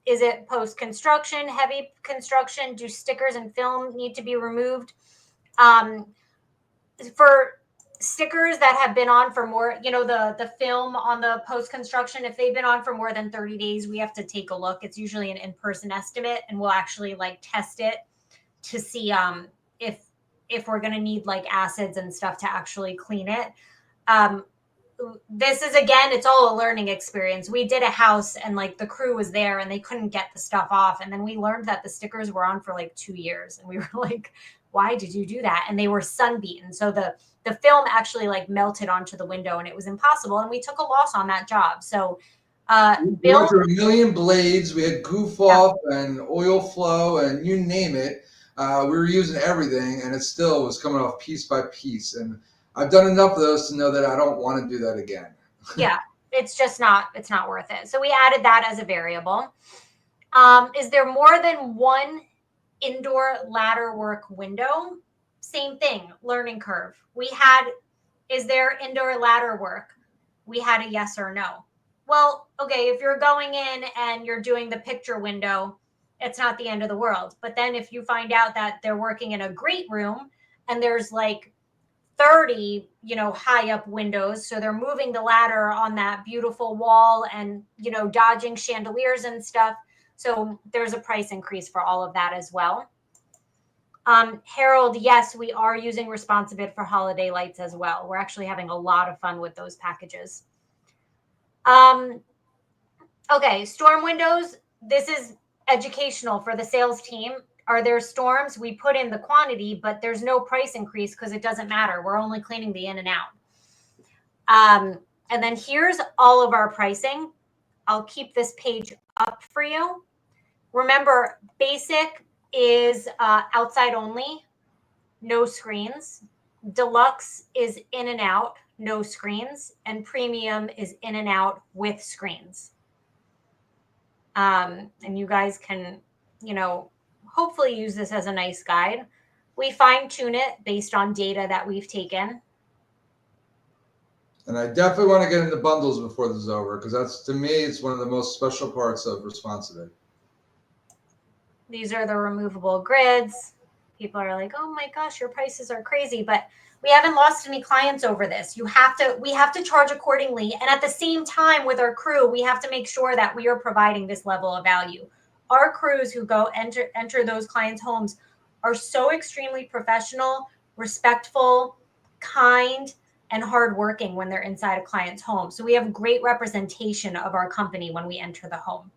Is it post-construction, heavy construction? Do stickers and film need to be removed? For stickers that have been on for more, the film on the post-construction, if they've been on for more than 30 days, we have to take a look. It's usually an in-person estimate, and we'll actually like test it to see if we're going to need like acids and stuff to actually clean it. this is, again, it's all a learning experience. We did a house and like the crew was there and they couldn't get the stuff off. And then we learned that the stickers were on for like 2 years. And we were like, why did you do that? And they were sun beaten. So the film actually like melted onto the window and it was impossible. And we took a loss on that job. So we went through a million blades. We had goof off and oil flow and you name it. We were using everything and it still was coming off piece by piece. And I've done enough of those to know that I don't want to do that again. Yeah, it's not worth it. So we added that as a variable. Is there more than one indoor ladder work window? Same thing, learning curve. Is there indoor ladder work? We had a yes or no. Well, okay, if you're going in and you're doing the picture window, it's not the end of the world. But then if you find out that they're working in a great room and there's like 30, high up windows, so they're moving the ladder on that beautiful wall and, dodging chandeliers and stuff. So there's a price increase for all of that as well. Harold, yes, we are using ResponsiBid for holiday lights as well. We're actually having a lot of fun with those packages. Okay, storm windows. This is educational for the sales team. Are there storms? We put in the quantity, but there's no price increase because it doesn't matter. We're only cleaning the in and out. And then here's all of our pricing. I'll keep this page up for you. Remember, basic is outside only, no screens. Deluxe is in and out, no screens. And premium is in and out with screens. And you guys can, hopefully use this as a nice guide. We fine tune it based on data that we've taken. And I definitely want to get into bundles before this is over because that's, to me, it's one of the most special parts of ResponsiBid. These are the removable grids. People are like, oh my gosh, your prices are crazy. But we haven't lost any clients over this. We have to charge accordingly. And at the same time with our crew, we have to make sure that we are providing this level of value. Our crews who go enter those clients' homes are so extremely professional, respectful, kind, and hardworking when they're inside a client's home. So we have great representation of our company when we enter the home.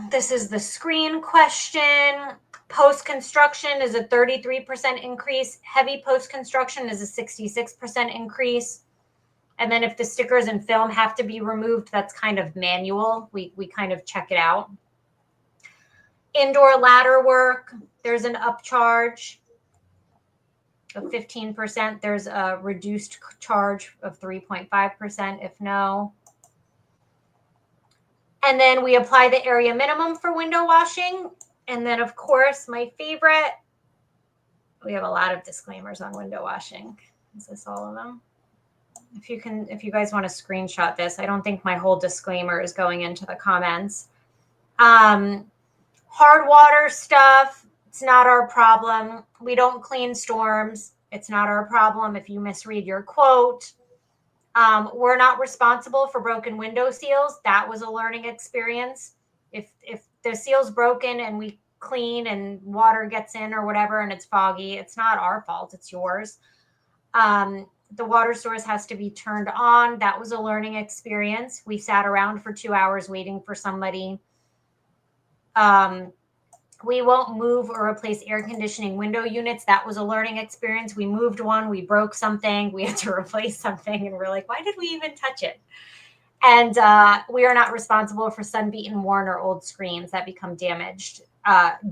This is the screen question. Post-construction is a 33% increase. Heavy post-construction is a 66% increase. And then if the stickers and film have to be removed, that's kind of manual. We kind of check it out. Indoor ladder work, there's an upcharge of 15%. There's a reduced charge of 3.5% if no. And then we apply the area minimum for window washing. And then, of course, my favorite, we have a lot of disclaimers on window washing. Is this all of them? If you guys want to screenshot this, I don't think my whole disclaimer is going into the comments. Hard water stuff, it's not our problem. We don't clean storms. It's not our problem if you misread your quote. We're not responsible for broken window seals. That was a learning experience. If the seal's broken and we clean and water gets in or whatever and it's foggy, it's not our fault, it's yours. The water source has to be turned on. That was a learning experience. We sat around for 2 hours waiting for somebody. We won't move or replace air conditioning window units. That was a learning experience. We moved one, we broke something, we had to replace something, and we're like, why did we even touch it? And we are not responsible for sun-beaten, worn, or old screens that become damaged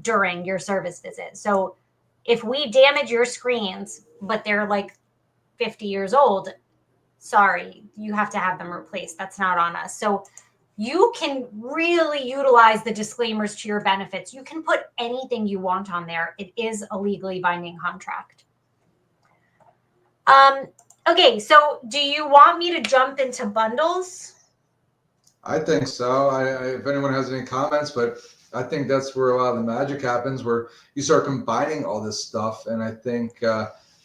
during your service visit. So if we damage your screens, but they're like 50 years old, sorry, you have to have them replaced. That's not on us. So you can really utilize the disclaimers to your benefits. You can put anything you want on there. It is a legally binding contract. Okay, so do you want me to jump into bundles? I think so. If anyone has any comments, but I think that's where a lot of the magic happens, where you start combining all this stuff. And I think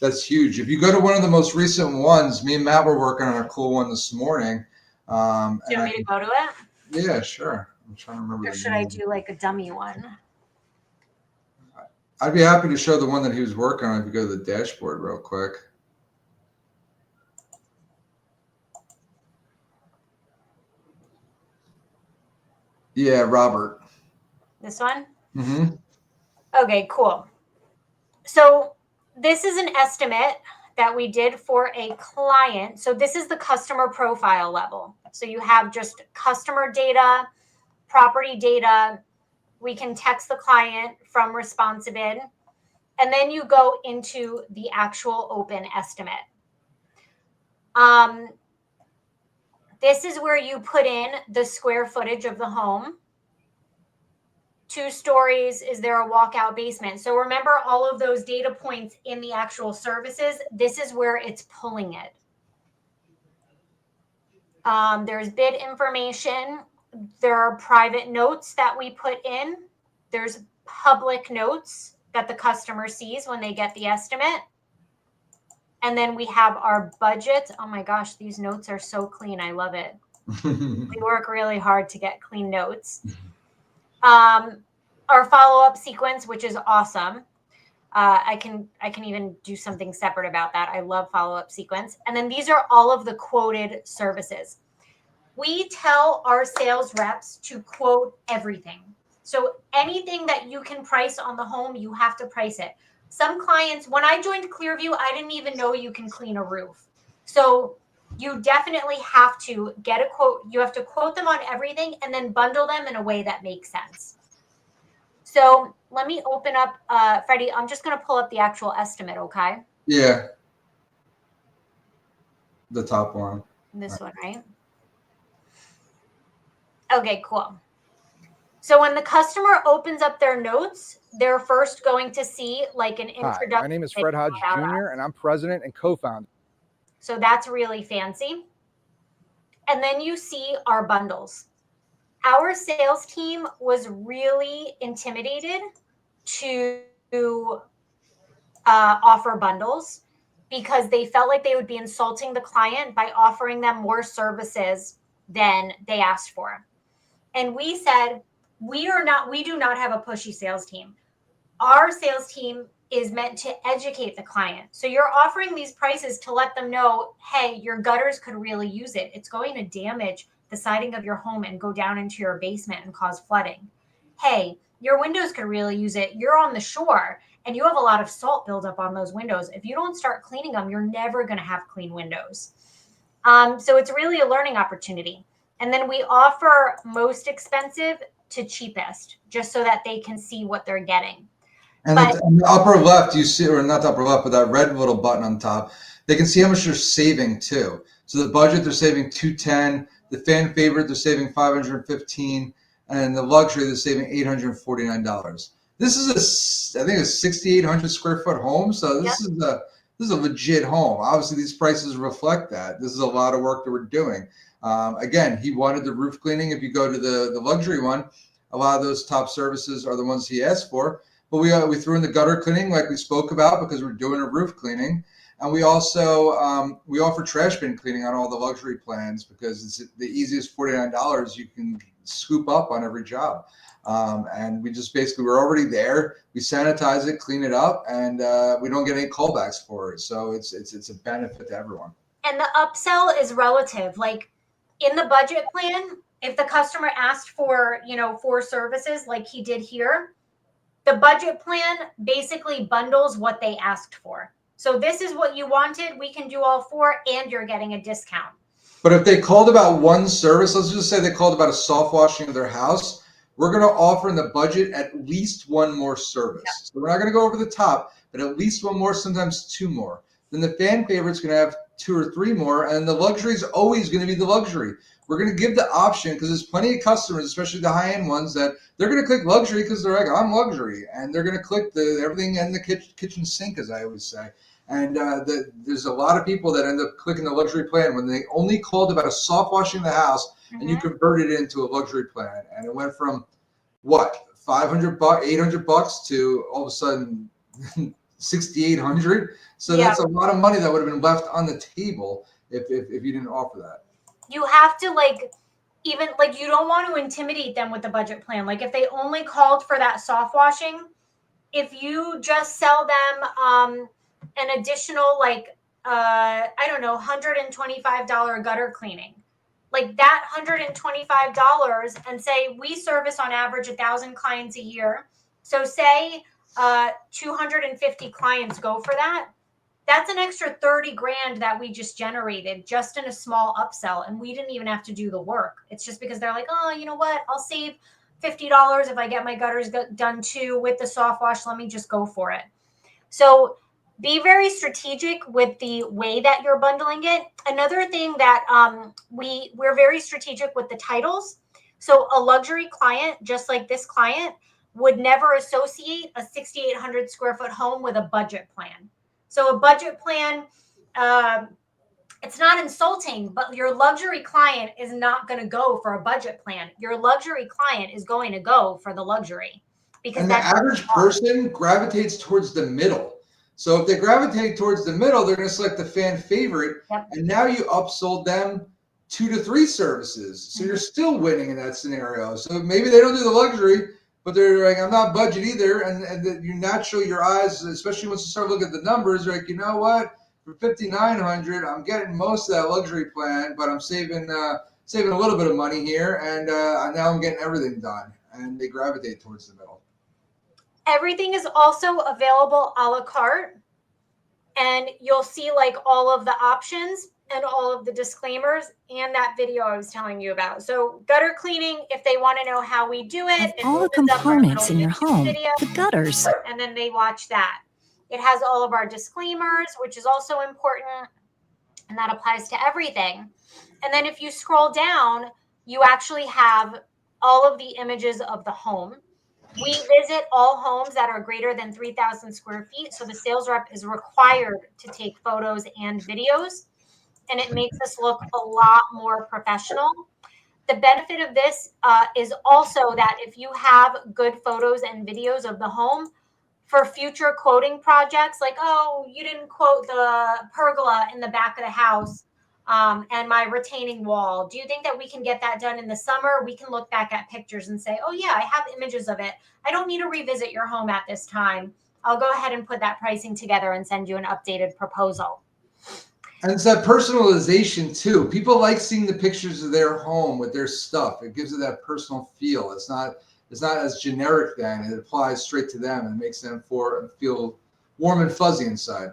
that's huge. If you go to one of the most recent ones, me and Matt were working on a cool one this morning. Do you want me to go to it? Yeah, sure. I'm trying to remember. Or should I do like a dummy one? I'd be happy to show the one that he was working on if you go to the dashboard real quick. Yeah, Robert. This one? Mm-hmm. Okay, cool. So this is an estimate that we did for a client. So this is the customer profile level. So you have just customer data, property data. We can text the client from ResponsiBid. And then you go into the actual open estimate. This is where you put in the square footage of the home. 2 stories. Is there a walkout basement? So remember all of those data points in the actual services. This is where it's pulling it. There's bid information. There are private notes that we put in. There's public notes that the customer sees when they get the estimate. And then we have our budget. Oh my gosh, these notes are so clean. I love it. We work really hard to get clean notes. Our follow-up sequence, which is awesome. I can even do something separate about that. I love follow-up sequence. And then these are all of the quoted services. We tell our sales reps to quote everything. So anything that you can price on the home, you have to price it. Some clients, when I joined Clearview, I didn't even know you can clean a roof. So you definitely have to get a quote. You have to quote them on everything and then bundle them in a way that makes sense. So let me open up, Freddie, I'm just going to pull up the actual estimate, okay? Yeah. The top one. This one, right? Okay, cool. So when the customer opens up their notes, they're first going to see like an introduction. Hi, my name is Fred Hodge Jr., and I'm president and co-founder. So that's really fancy. And then you see our bundles. Our sales team was really intimidated to offer bundles because they felt like they would be insulting the client by offering them more services than they asked for. And we said, we do not have a pushy sales team. Our sales team is meant to educate the client. So you're offering these prices to let them know, hey, your gutters could really use it. It's going to damage the siding of your home and go down into your basement and cause flooding. Hey, your windows could really use it. You're on the shore and you have a lot of salt buildup on those windows. If you don't start cleaning them, you're never going to have clean windows. So it's really a learning opportunity. And then we offer most expensive to cheapest, just so that they can see what they're getting. And in the upper left, you see, or not the upper left, but that red little button on top, they can see how much they're saving too. So the budget, they're saving $210. The fan favorite, they're saving $515, and the luxury, they're saving $849. This is I think a 6,800 square foot home. So this is a legit home. Obviously, these prices reflect that. This is a lot of work that we're doing. Again, he wanted the roof cleaning. If you go to the luxury one, a lot of those top services are the ones he asked for. But we threw in the gutter cleaning like we spoke about because we're doing a roof cleaning. And we also we offer trash bin cleaning on all the luxury plans because it's the easiest $49 you can scoop up on every job. And we just basically, we're already there. We sanitize it, clean it up, and we don't get any callbacks for it. So it's a benefit to everyone. And the upsell is relative. Like in the budget plan, if the customer asked for, 4 services like he did here, the budget plan basically bundles what they asked for. So this is what you wanted. We can do all 4 and you're getting a discount. But if they called about one service, let's just say they called about a soft washing of their house, we're going to offer in the budget at least one more service. Yeah. So we're not going to go over the top, but at least one more, sometimes 2 more. Then the fan favorite's going to have 2 or 3 more, and the luxury is always going to be the luxury. We're going to give the option because there's plenty of customers, especially the high-end ones, that they're going to click luxury because they're like, I'm luxury. And they're going to click everything in the kitchen sink, as I always say. And there's a lot of people that end up clicking the luxury plan when they only called about a soft washing of the house, and you converted it into a luxury plan. And it went from, what, $500, $800 to all of a sudden 6,800. So that's a lot of money that would have been left on the table if you didn't offer that. You have to you don't want to intimidate them with the budget plan. Like if they only called for that soft washing, if you just sell them an additional like I don't know, $125 gutter cleaning, like that $125, and say we service on average 1,000 clients a year. So say 250 clients go for that. That's an extra 30 grand that we just generated just in a small upsell. And we didn't even have to do the work. It's just because they're like, oh, you know what? I'll save $50 if I get my gutters done too with the soft wash. Let me just go for it. So be very strategic with the way that you're bundling it. Another thing that we're very strategic with the titles. So a luxury client, just like this client, would never associate a 6,800 square foot home with a budget plan. So a budget plan, it's not insulting, but your luxury client is not going to go for a budget plan. Your luxury client is going to go for the luxury, because And the average person gravitates towards the middle. So if they gravitate towards the middle, they're going to select the fan favorite. Yep. And now you upsold them 2 to 3 services. So you're still winning in that scenario. So maybe they don't do the luxury, but they're like, I'm not budget either. And you naturally, your eyes, especially once you start looking at the numbers, are like, you know what? For $5,900, I'm getting most of that luxury plan, but I'm saving a little bit of money here. And now I'm getting everything done. And they gravitate towards the middle. Everything is also available a la carte, and you'll see like all of the options and all of the disclaimers and that video I was telling you about. So gutter cleaning, if they want to know how we do it, Of all the components in your home, the gutters. And then they watch that. It has all of our disclaimers, which is also important, and that applies to everything. And then if you scroll down, you actually have all of the images of the home. We visit all homes that are greater than 3,000 square feet. So the sales rep is required to take photos and videos, and it makes us look a lot more professional. The benefit of this is also that if you have good photos and videos of the home for future quoting projects, like, oh, you didn't quote the pergola in the back of the house and my retaining wall. Do you think that we can get that done in the summer? We can look back at pictures and say, oh yeah, I have images of it. I don't need to revisit your home at this time. I'll go ahead and put that pricing together and send you an updated proposal. And it's that personalization too. People like seeing the pictures of their home with their stuff. It gives it that personal feel. It's not as generic then. It applies straight to them and makes them feel warm and fuzzy inside.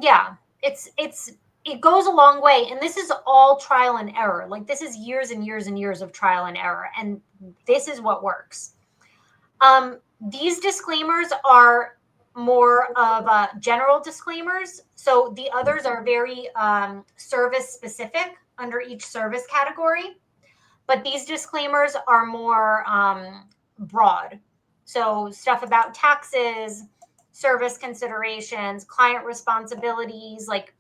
Yeah, it goes a long way. And this is all trial and error. Like this is years and years and years of trial and error. And this is what works. These disclaimers are more of general disclaimers. So the others are very service specific under each service category. But these disclaimers are more broad. So stuff about taxes, service considerations, client responsibilities. Like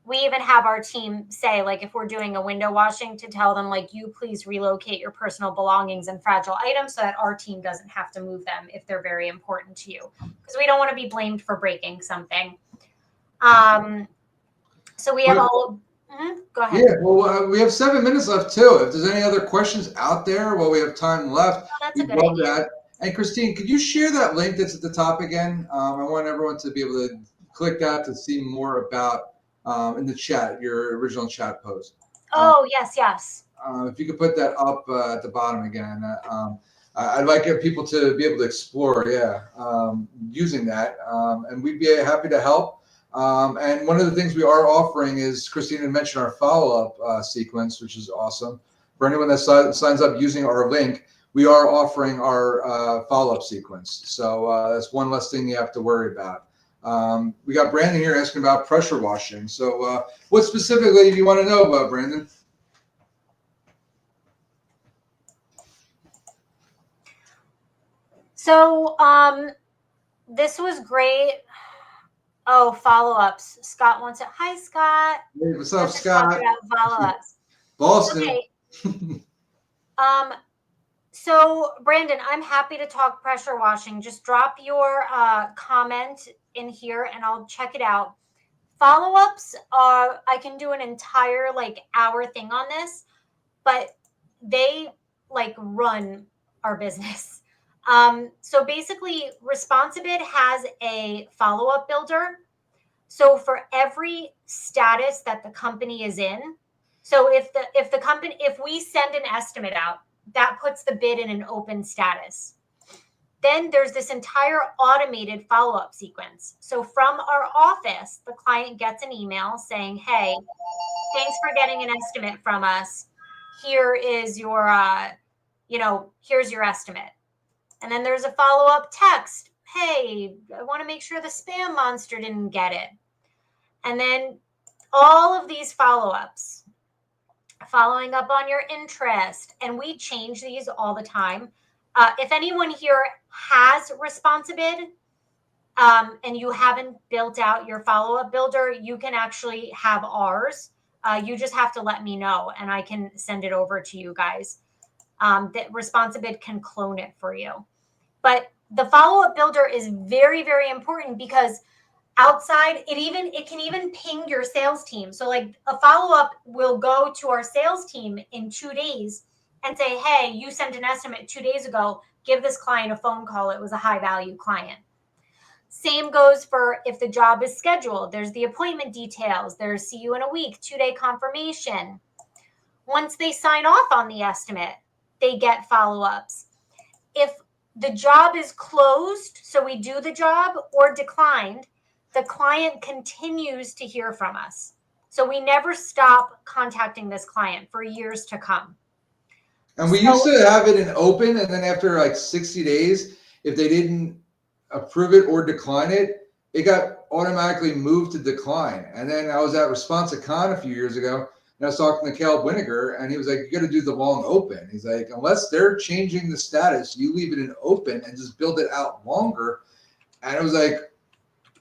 we even have our team say, like, if we're doing a window washing, to tell them, like, you please relocate your personal belongings and fragile items so that our team doesn't have to move them if they're very important to you, because we don't want to be blamed for breaking something. So we have all. Go ahead. Yeah, well, we have 7 minutes left too. If there's any other questions out there while we have time left, we'd love that. And Christine, could you share that link that's at the top again? I want everyone to be able to click that to see more about in the chat, your original chat post. Oh, yes. If you could put that up at the bottom again, I'd like people to be able to explore, using that, and we'd be happy to help. And one of the things we are offering is, Christina mentioned, our follow-up sequence, which is awesome. For anyone that signs up using our link, we are offering our follow-up sequence. So that's one less thing you have to worry about. We got Brandon here asking about pressure washing. So what specifically do you want to know about, Brandon? So this was great. Oh, follow-ups. Scott wants it. Hi, Scott. Hey, what's up, Scott? Follow-ups. Boston. Okay. So Brandon, I'm happy to talk pressure washing. Just drop your comment in here and I'll check it out. Follow-ups are, I can do an entire hour thing on this, but they run our business. So basically, ResponsiBid has a follow-up builder. So for every status that the company is in, so if we send an estimate out, that puts the bid in an open status. Then there's this entire automated follow-up sequence. So from our office, the client gets an email saying, hey, thanks for getting an estimate from us. Here is your, here's your estimate. And then there's a follow-up text. Hey, I want to make sure the spam monster didn't get it. And then all of these follow-ups, following up on your interest. And we change these all the time. If anyone here has ResponsiBid and you haven't built out your follow-up builder, you can actually have ours. You just have to let me know and I can send it over to you guys. That ResponsiBid can clone it for you. But the follow-up builder is very, very important because outside, it can even ping your sales team. So like a follow-up will go to our sales team in 2 days and say, hey, you sent an estimate 2 days ago. Give this client a phone call. It was a high-value client. Same goes for if the job is scheduled. There's the appointment details. There's see you in a week, 2-day confirmation. Once they sign off on the estimate, they get follow-ups. If the job is closed, so we do the job, or declined, the client continues to hear from us. So we never stop contacting this client for years to come. And we used to have it in open, and then after like 60 days, if they didn't approve it or decline it, it got automatically moved to decline. And then I was at ResponsiCon a few years ago, and I was talking to Caleb Winiger, and he was like, you got to do the long open. He's like, unless they're changing the status, you leave it in open and just build it out longer. And it was like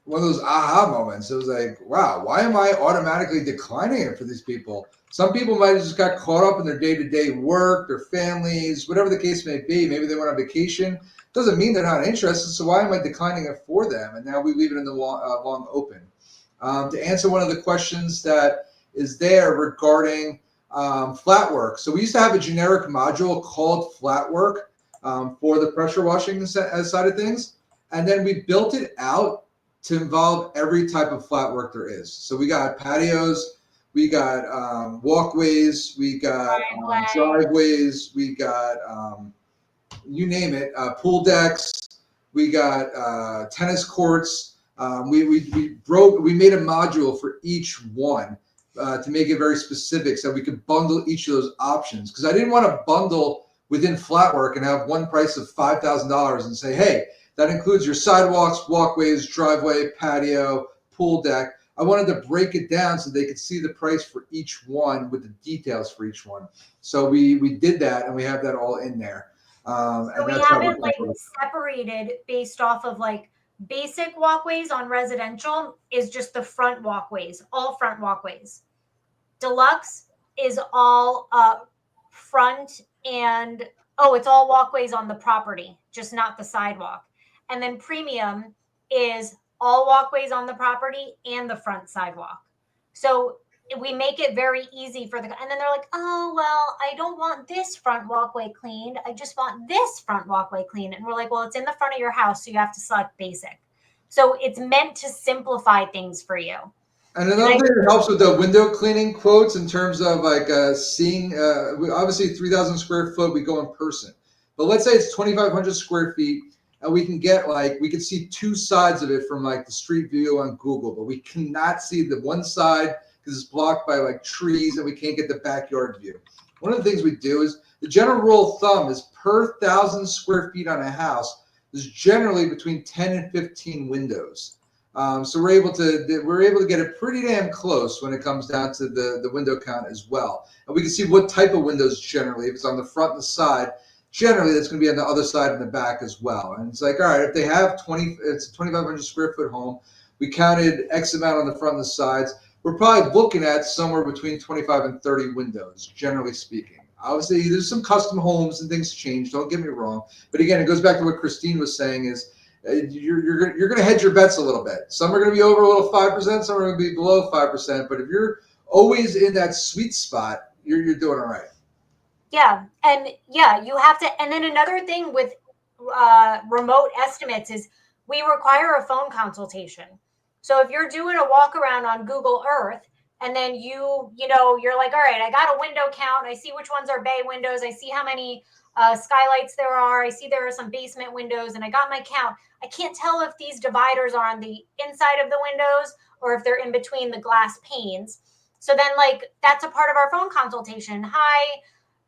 one of those aha moments. It was like, wow, why am I automatically declining it for these people? Some people might have just got caught up in their day-to-day work, their families, whatever the case may be. Maybe they went on vacation. Doesn't mean they're not interested. So why am I declining it for them? And now we leave it in the long open. To answer one of the questions that is there regarding flat work. So we used to have a generic module called flat work for the pressure washing side of things. And then we built it out to involve every type of flat work there is. So we got patios, we got walkways, we got driveways, we got you name it, pool decks, we got tennis courts. We made a module for each one to make it very specific so we could bundle each of those options. Because I didn't want to bundle within flat work and have one price of $5,000 and say, hey, that includes your sidewalks, walkways, driveway, patio, pool deck. I wanted to break it down so they could see the price for each one with the details for each one. So we did that, and we have that all in there. So we have it like separated based off of like basic walkways on residential is just the front walkways, all front walkways. Deluxe is all front and it's all walkways on the property, just not the sidewalk. And then premium is all walkways on the property and the front sidewalk. So we make it very easy for and then they're like, oh, well, I don't want this front walkway cleaned. I just want this front walkway cleaned. And we're like, well, it's in the front of your house, so you have to select basic. So it's meant to simplify things for you. And another thing that helps with the window cleaning quotes in terms of like seeing, obviously 3,000 square foot, we go in person. But let's say it's 2,500 square feet, and we can get we can see two sides of it from like the street view on Google, but we cannot see the one side because it's blocked by like trees and we can't get the backyard view. One of the things we do is the general rule of thumb is per 1,000 square feet on a house, there's generally between 10 and 15 windows. So we're able to get it pretty damn close when it comes down to the window count as well. And we can see what type of windows generally, if it's on the front and the side, generally that's going to be on the other side and the back as well. And it's like, all right, if they have it's a 2,500 square foot home, we counted X amount on the front and the sides. We're probably looking at somewhere between 25 and 30 windows, generally speaking. Obviously, there's some custom homes and things change. Don't get me wrong. But again, it goes back to what Christine was saying is you're going to hedge your bets a little bit. Some are going to be over a little 5%. Some are going to be below 5%. But if you're always in that sweet spot, you're doing all right. Yeah. And yeah, you have to. And then another thing with remote estimates is we require a phone consultation. So if you're doing a walk around on Google Earth and then you're like, all right, I got a window count. I see which ones are bay windows. I see how many skylights there are. I see there are some basement windows and I got my count. I can't tell if these dividers are on the inside of the windows or if they're in between the glass panes. So then that's a part of our phone consultation. Hi,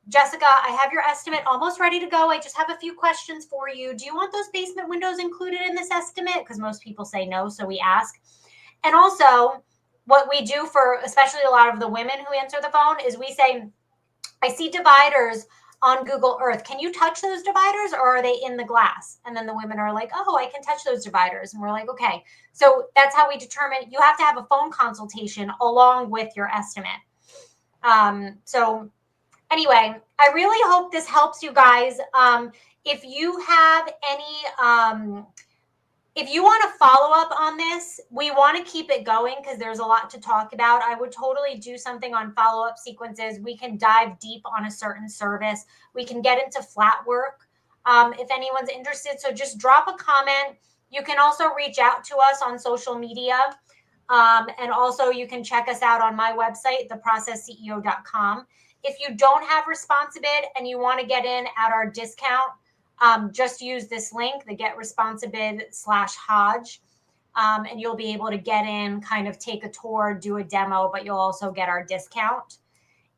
Jessica, I have your estimate almost ready to go. I just have a few questions for you. Do you want those basement windows included in this estimate? Because most people say no, so we ask. And also, what we do for especially a lot of the women who answer the phone is we say, I see dividers on Google Earth. Can you touch those dividers or are they in the glass? And then the women are like, oh, I can touch those dividers. And we're like, okay. So that's how we determine. You have to have a phone consultation along with your estimate. So anyway, I really hope this helps you guys. If you have any, if you want to follow up on this, we want to keep it going because there's a lot to talk about. I would totally do something on follow-up sequences. We can dive deep on a certain service. We can get into flat work if anyone's interested. So just drop a comment. You can also reach out to us on social media. And also you can check us out on my website, theprocessceo.com. If you don't have ResponsiBid and you want to get in at our discount, just use this link, the GetResponsiBid/Hodge, and you'll be able to get in, kind of take a tour, do a demo, but you'll also get our discount.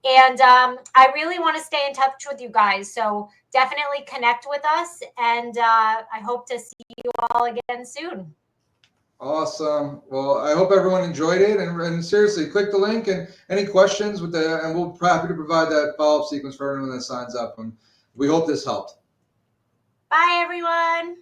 And I really want to stay in touch with you guys. So definitely connect with us. And I hope to see you all again soon. Awesome. Well, I hope everyone enjoyed it. And seriously, click the link and any questions and we'll be happy to provide that follow-up sequence for everyone that signs up. And we hope this helped. Bye, everyone.